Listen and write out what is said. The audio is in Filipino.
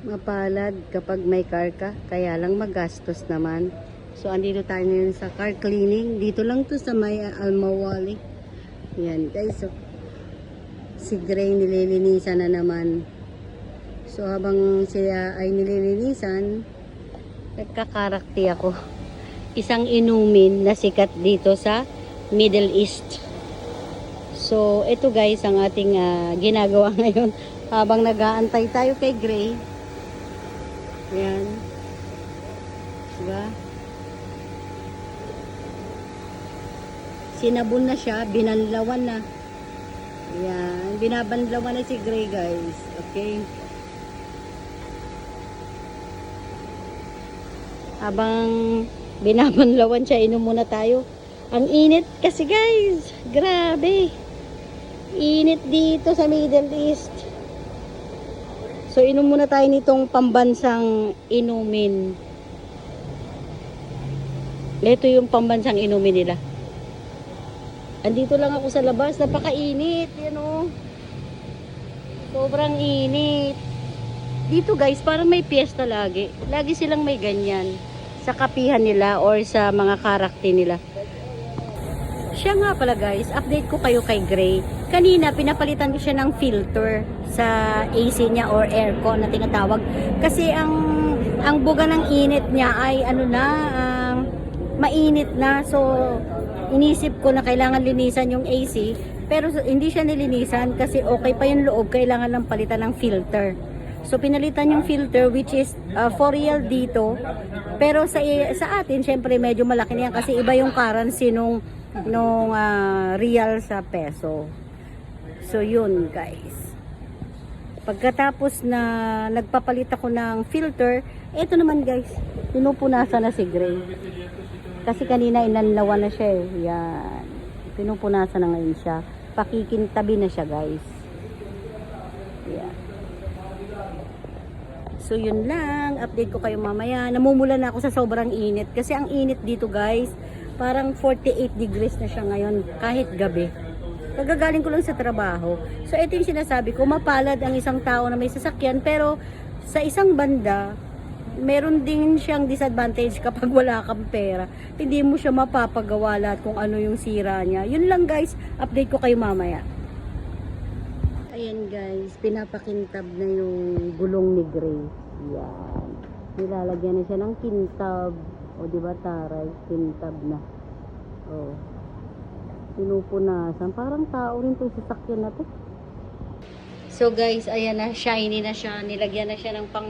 mapalad kapag may car ka, kaya lang magastos naman. So andito tayo ngayon sa car cleaning. Dito lang to sa may Almawali. Yan guys, so, si Gray nililinisan na naman. So habang siya ay nililinisan, nagkakarakti ako. Isang inumin na sikat dito sa Middle East. So ito guys ang ating ginagawa ngayon habang nag-aantay tayo kay Gray. Ayan. Diba? Sinabon na siya, binanlawan na. Ayan. Binabanlawan na si Gray guys. Okay. Habang binabanlawan siya, inom muna tayo. Ang init kasi guys. Grabe. Init dito sa Middle East. So inom muna tayo nitong pambansang inumin. Ito yung pambansang inumin nila. Andito lang ako sa labas, napakainit, yan o. Sobrang init. Dito guys, parang may piyesta lagi. Lagi silang may ganyan sa kapihan nila or sa mga karakter nila. Siya nga pala guys, update ko kayo kay Gray. Kanina pinapalitan ko siya ng filter sa AC niya or aircon na tinatawag. Kasi ang buga ng init niya ay mainit na. So inisip ko na kailangan linisan yung AC, pero hindi siya nilinisan kasi okay pa yung loob, kailangan lang palitan ng filter. So pinalitan yung filter which is for real dito. Pero sa atin syempre medyo malaki na yan kasi iba yung currency nung real sa peso. So yun guys. Pagkatapos na nagpapalit ako ng filter, eto naman guys, pinupunasan na si Gray. Kasi kanina inanlawan na siya eh. Yan. Pinupunasan na ngayon siya. Pakikintabi na siya guys. Yan. So yun lang. Update ko kayo mamaya. Namumula na ako sa sobrang init. Kasi ang init dito guys, parang 48 degrees na siya ngayon. Kahit gabi. Kagagaling ko lang sa trabaho. So ito yung sinasabi ko. Mapalad ang isang tao na may sasakyan. Pero sa isang banda, meron din siyang disadvantage kapag wala kang pera. Hindi mo siya mapapagawa lahat kung ano yung sira niya. Yun lang guys, update ko kayo mamaya. Ayan guys, pinapakintab na yung gulong ni Gray. Yan. Nilalagyan na siya ng kintab. O diba taray, kintab na. O. Pinupunasan. Parang tao rin itong sasakyan na to. So guys, ayan na, shiny na siya. Nilagyan na siya ng pang